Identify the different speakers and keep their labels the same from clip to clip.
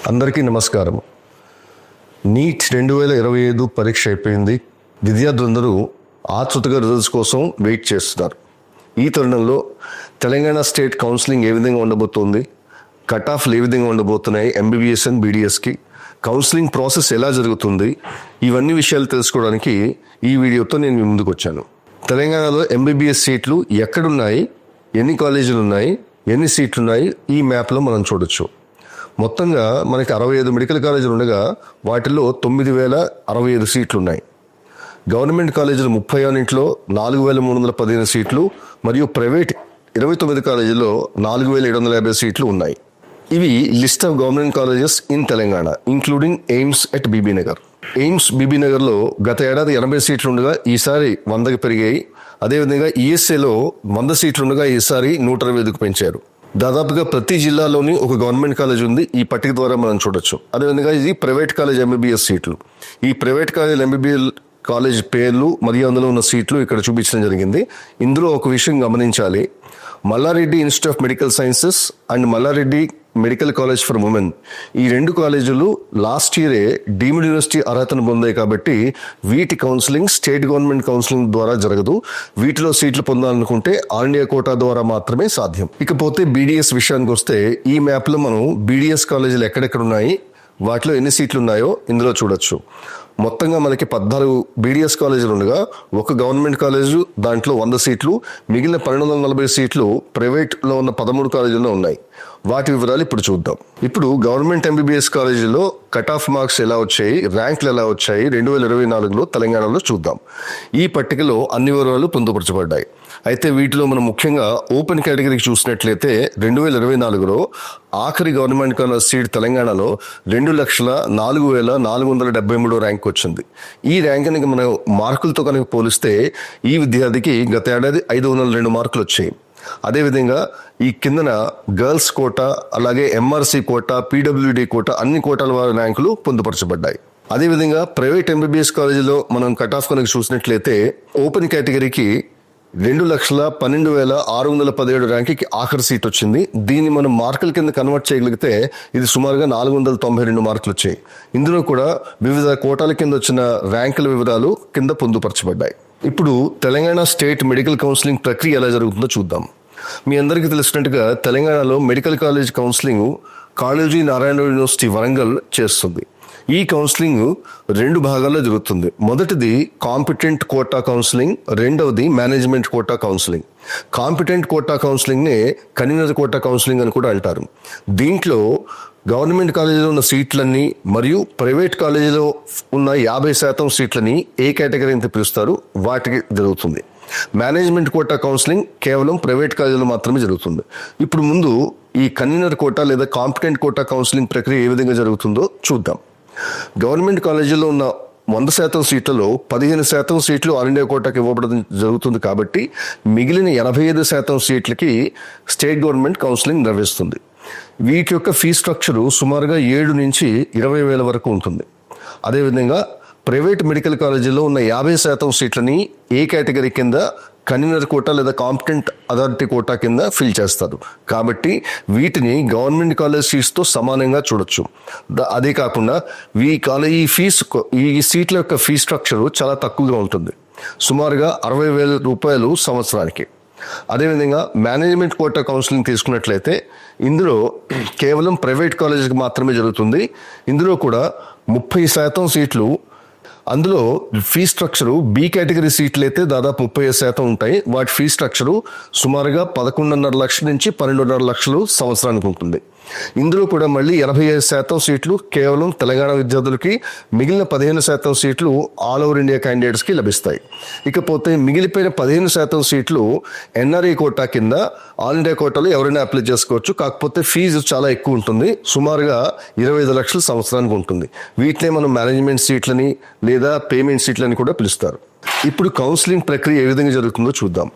Speaker 1: అందరికీ నమస్కారం. నీట్ 2025 పరీక్ష అయిపోయింది. విద్యార్థులందరూ ఆతృతగా రిజల్ట్స్ కోసం వెయిట్ చేస్తున్నారు. ఈ తరుణంలో తెలంగాణ స్టేట్ కౌన్సిలింగ్ ఏ విధంగా ఉండబోతోంది, కట్ ఆఫ్లు ఏ విధంగా ఉండబోతున్నాయి, ఎంబీబీఎస్ అండ్ బీడీఎస్కి కౌన్సిలింగ్ ప్రాసెస్ ఎలా జరుగుతుంది, ఇవన్నీ విషయాలు తెలుసుకోవడానికి ఈ వీడియోతో నేను మీ ముందుకు వచ్చాను. తెలంగాణలో ఎంబీబీఎస్ సీట్లు ఎక్కడున్నాయి, ఎన్ని కాలేజీలు ఉన్నాయి, ఎన్ని సీట్లు ఉన్నాయి, ఈ మ్యాప్లో మనం చూడొచ్చు. మొత్తంగా మనకి 65 మెడికల్ కాలేజీలు ఉండగా వాటిల్లో 9,065 సీట్లు ఉన్నాయి. గవర్నమెంట్ కాలేజీలు 30 4,315 సీట్లు మరియు ప్రైవేట్ 29 కాలేజీల్లో 4,750 సీట్లు ఉన్నాయి. ఇవి list of government colleges in Telangana including AIIMS at Bibinagar. AIIMS బీబీనగర్లో గత ఏడాది 80 సీట్లు ఉండగా ఈసారి 100కి పెరిగాయి. అదేవిధంగా ఈఎస్ఏలో 100 సీట్లు ఉండగా ఈసారి 125కు పెంచారు. దాదాపుగా ప్రతి జిల్లాలోని ఒక గవర్నమెంట్ కాలేజ్ ఉంది. ఈ పట్టిక ద్వారా మనం చూడొచ్చు. అదేవిధంగా ఇది ప్రైవేట్ కాలేజ్ ఎంబీబీఎస్ సీట్లు. ఈ ప్రైవేట్ కాలేజ్ ఎంబీబీఎస్ కాలేజ్ పేర్లు మరియు అందులో ఉన్న సీట్లు ఇక్కడ చూపించడం జరిగింది. ఇందులో ఒక విషయం గమనించాలి. Malla Reddy institute of medical sciences and Malla Reddy medical college for women, ఈ 2 కాలేజీలు లాస్ట్ ఇయరే డీమ్డ్ యూనివర్సిటీ అర్హతను పొందాయి. కాబట్టి వీటి కౌన్సిలింగ్ స్టేట్ గవర్నమెంట్ కౌన్సిలింగ్ ద్వారా జరగదు. వీటిలో సీట్లు పొందాలనుకుంటే ఆల్ ఇండియా కోటా ద్వారా మాత్రమే సాధ్యం. ఇకపోతే బీడీఎస్ విషయానికి వస్తే ఈ మ్యాప్లో మనం బీడీఎస్ కాలేజీలు ఎక్కడెక్కడ ఉన్నాయి, వాటిలో ఎన్ని సీట్లు ఉన్నాయో ఇందులో చూడొచ్చు. మొత్తంగా మనకి 14 బీడీఎస్ కాలేజీలు ఉండగా ఒక గవర్నమెంట్ కాలేజు దాంట్లో 100 సీట్లు, మిగిలిన 1240 సీట్లు ప్రైవేట్లో ఉన్న 13 కాలేజీల్లో ఉన్నాయి. వాటి వివరాలు ఇప్పుడు చూద్దాం. ఇప్పుడు గవర్నమెంట్ ఎంబీబీఎస్ కాలేజీలో కట్ ఆఫ్ మార్క్స్ ఎలా వచ్చాయి, ర్యాంకులు ఎలా వచ్చాయి 2024లో తెలంగాణలో చూద్దాం. ఈ పట్టికలో అన్ని వివరాలు పొందుపరచబడ్డాయి. అయితే వీటిలో మనం ముఖ్యంగా ఓపెన్ కేటగిరీకి చూసినట్లయితే 2024లో ఆఖరి గవర్నమెంట్ కాలేజ్ సీట్ తెలంగాణలో 2,04,473 ర్యాంక్ వచ్చింది. ఈ ర్యాంక్ కనుక మనం మార్కులతో కనుక పోలిస్తే ఈ విద్యార్థికి గత ఏడాది 502 మార్కులు వచ్చాయి. అదేవిధంగా ఈ కిందన గర్ల్స్ కోటా, అలాగే ఎంఆర్సీ కోటా, పీడబ్ల్యూడి కోటా, అన్ని కోటాల వారి ర్యాంకులు పొందుపరచబడ్డాయి. అదేవిధంగా ప్రైవేట్ ఎంబీబీఎస్ కాలేజీలో మనం కట్ ఆఫ్ కనుక చూసినట్లయితే ఓపెన్ కేటగిరీకి 2,12,617 ర్యాంక్కి ఆఖరి సీట్ వచ్చింది. దీన్ని మనం మార్కుల కింద కన్వర్ట్ చేయగలిగితే ఇది సుమారుగా 492 మార్కులు వచ్చాయి. ఇందులో కూడా వివిధ కోటాల కింద వచ్చిన ర్యాంకుల వివరాలు కింద పొందుపరచబడ్డాయి. ఇప్పుడు తెలంగాణ స్టేట్ మెడికల్ కౌన్సిలింగ్ ప్రక్రియ ఎలా జరుగుతుందో చూద్దాం. మీ అందరికీ తెలిసినట్టుగా తెలంగాణలో medical college counselling Kaloji Narayana university Warangal చేస్తుంది. ఈ కౌన్సిలింగ్ 2 భాగాల్లో జరుగుతుంది. మొదటిది కాంపిటెంట్ కోటా కౌన్సిలింగ్, రెండవది management quota counselling. Competent quota కౌన్సిలింగ్నే కన్వీనర్ కోటా కౌన్సిలింగ్ అని కూడా అంటారు. దీంట్లో గవర్నమెంట్ కాలేజీలో ఉన్న సీట్లన్నీ మరియు ప్రైవేట్ కాలేజీలో ఉన్న 50% సీట్లని ఏ కేటగిరీ అని పిలుస్తారు, వాటికి జరుగుతుంది. మేనేజ్మెంట్ కోటా కౌన్సిలింగ్ కేవలం ప్రైవేట్ కాలేజీలో మాత్రమే జరుగుతుంది. ఇప్పుడు ముందు ఈ కన్వీనర్ కోటా లేదా కాంపిటెంట్ కోటా కౌన్సిలింగ్ ప్రక్రియ ఏ విధంగా జరుగుతుందో చూద్దాం. గవర్నమెంట్ కాలేజీలో ఉన్న 100% సీట్లలో 15% సీట్లు ఆల్ ఇండియా కోటాకి ఇవ్వబడడం జరుగుతుంది. కాబట్టి మిగిలిన 85% సీట్లకి స్టేట్ గవర్నమెంట్ కౌన్సిలింగ్ నిర్వహిస్తుంది. వీటి యొక్క ఫీ స్ట్రక్చరు సుమారుగా 7 నుంచి 20,000 వరకు ఉంటుంది. అదేవిధంగా ప్రైవేట్ మెడికల్ కాలేజీలో ఉన్న 50% సీట్లని ఏ కేటగిరీ కింద కన్వీనర్ కోటా లేదా కాంపిటెంట్ అథారిటీ కోటా కింద ఫిల్ చేస్తారు. కాబట్టి వీటిని గవర్నమెంట్ కాలేజ్ ఫీజుతో సమానంగా చూడొచ్చు. అదే కాకుండా ఈ సీట్ల యొక్క ఫీ స్ట్రక్చరు చాలా తక్కువగా ఉంటుంది, సుమారుగా 60,000 రూపాయలు సంవత్సరానికి. అదేవిధంగా మేనేజ్మెంట్ కోటా కౌన్సిలింగ్ తీసుకున్నట్లయితే ఇందులో కేవలం ప్రైవేట్ కాలేజీకి మాత్రమే జరుగుతుంది. ఇందులో కూడా 30% సీట్లు, అందులో ఫీ స్ట్రక్చరు బి కేటగిరీ సీట్లు అయితే దాదాపు 35% ఉంటాయి. వాటి ఫీ స్ట్రక్చరు సుమారుగా 11.5 లక్షల నుంచి 12.5 లక్షలు సంవత్సరానికి ఉంటుంది. ఇందులో కూడా మళ్ళీ 85% సీట్లు కేవలం తెలంగాణ విద్యార్థులకి, మిగిలిన 15% సీట్లు ఆల్ ఓవర్ ఇండియా క్యాండిడేట్స్కి లభిస్తాయి. ఇకపోతే మిగిలిపోయిన 15% సీట్లు ఎన్ఆర్ఐ కోటా కింద ఆల్ ఇండియా కోటాలో ఎవరైనా అప్లై చేసుకోవచ్చు. కాకపోతే ఫీజు చాలా ఎక్కువ ఉంటుంది, సుమారుగా 25 లక్షలు సంవత్సరానికి ఉంటుంది. వీటినే మనం మేనేజ్మెంట్ సీట్లని లేదా పేమెంట్ సీట్లని కూడా పిలుస్తారు. ఇప్పుడు కౌన్సిలింగ్ ప్రక్రియ ఏ విధంగా జరుగుతుందో చూద్దాం.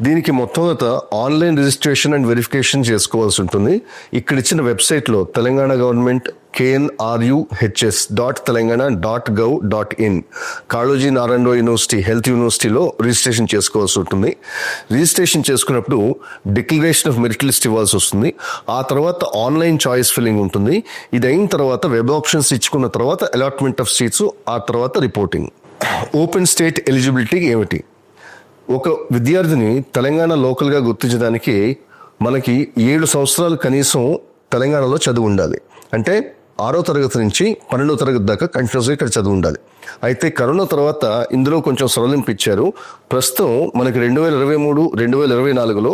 Speaker 1: దీనికి మొట్టమొదట ఆన్లైన్ రిజిస్ట్రేషన్ అండ్ వెరిఫికేషన్ చేసుకోవాల్సి ఉంటుంది. ఇక్కడ ఇచ్చిన వెబ్సైట్లో Telangana government knruhs.telangana.gov.in Kaloji Narayana Rao university health యూనివర్సిటీలో రిజిస్ట్రేషన్ చేసుకోవాల్సి ఉంటుంది. రిజిస్ట్రేషన్ చేసుకున్నప్పుడు డిక్లరేషన్ ఆఫ్ మెరిట్ లిస్ట్ ఇవ్వాల్సి వస్తుంది. ఆ తర్వాత ఆన్లైన్ చాయిస్ ఫిల్లింగ్ ఉంటుంది. ఇది అయిన తర్వాత వెబ్ ఆప్షన్స్ ఇచ్చుకున్న తర్వాత అలాట్మెంట్ ఆఫ్ సీట్స్, ఆ తర్వాత రిపోర్టింగ్. ఓపెన్ స్టేట్ ఎలిజిబిలిటీ ఏమిటి? ఒక విద్యార్థిని తెలంగాణ లోకల్గా గుర్తించడానికి మనకి 7 సంవత్సరాలు కనీసం తెలంగాణలో చదువు ఉండాలి. అంటే 6వ తరగతి నుంచి 12వ తరగతి దాకా కంటిన్యూస్గా ఇక్కడ చదువు ఉండాలి. అయితే కరోనా తర్వాత ఇందులో కొంచెం సడలింపు ఇచ్చారు. ప్రస్తుతం మనకి 2023-2024లో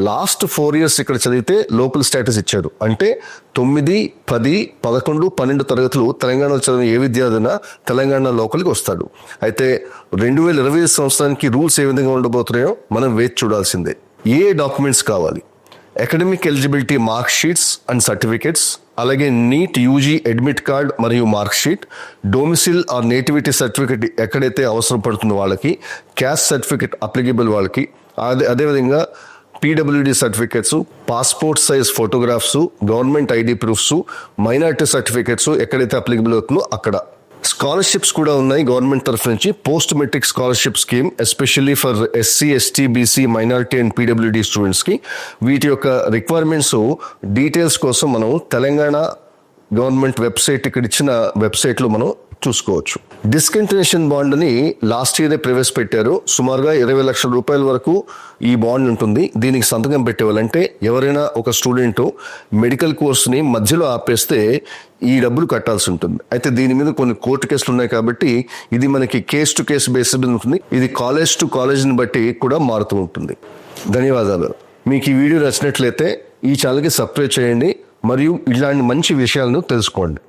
Speaker 1: లాస్ట్ 4 years ఇక్కడ చదివితే లోకల్ స్టేటస్ ఇచ్చారు. అంటే 9, 10, 11, 12 తరగతులు తెలంగాణలో చదివిన ఏ విద్యార్థిన తెలంగాణ లోకల్కి వస్తాడు. అయితే 2020 సంవత్సరానికి రూల్స్ ఏ విధంగా ఉండబోతున్నాయో మనం వేచి చూడాల్సిందే. ఏ డాక్యుమెంట్స్ కావాలి? Academic eligibility mark sheets and certificates, అలాగే నీట్ యూజీ అడ్మిట్ కార్డ్ మరియు mark sheet, domicile or nativity certificate ఎక్కడైతే అవసరం పడుతుందో వాళ్ళకి, క్యాస్ట్ సర్టిఫికేట్ అప్లికేబుల్ వాళ్ళకి, అదేవిధంగా PWD certificates, passport size photographs, government ID proofs, minority certificates ఎక్కడైతే అప్లికేబుల్ అవుతుందో అక్కడ. స్కాలర్షిప్స్ కూడా ఉన్నాయి గవర్నమెంట్ తరఫు నుంచి. Post matric scholarship scheme especially for SC, ST, BC, minority and PWD స్టూడెంట్స్కి. వీటి యొక్క రిక్వైర్మెంట్స్ డీటెయిల్స్ కోసం మనం తెలంగాణ గవర్నమెంట్ వెబ్సైట్, ఇక్కడ ఇచ్చిన వెబ్సైట్లో మనం చూసుకోవచ్చు. డిస్కంటిన్యూషన్ బాండ్ని లాస్ట్ ఇయరే ప్రవేశపెట్టారు. సుమారుగా 20 లక్షల రూపాయల వరకు ఈ బాండ్ ఉంటుంది. దీనికి సంతకం పెట్టేవాళ్ళంటే ఎవరైనా ఒక స్టూడెంట్ మెడికల్ కోర్స్ని మధ్యలో ఆపేస్తే ఈ డబ్బులు కట్టాల్సి ఉంటుంది. అయితే దీని మీద కొన్ని కోర్టు కేసులు ఉన్నాయి కాబట్టి ఇది మనకి కేస్ టు కేసు బేసిస్ మీద ఉంటుంది. ఇది కాలేజ్ టు కాలేజ్ని బట్టి కూడా మారుతూ ఉంటుంది. ధన్యవాదాలు. మీకు ఈ వీడియో నచ్చినట్లయితే ఈ ఛానల్కి సబ్స్క్రైబ్ చేయండి మరియు ఇలాంటి మంచి విషయాలను తెలుసుకోండి.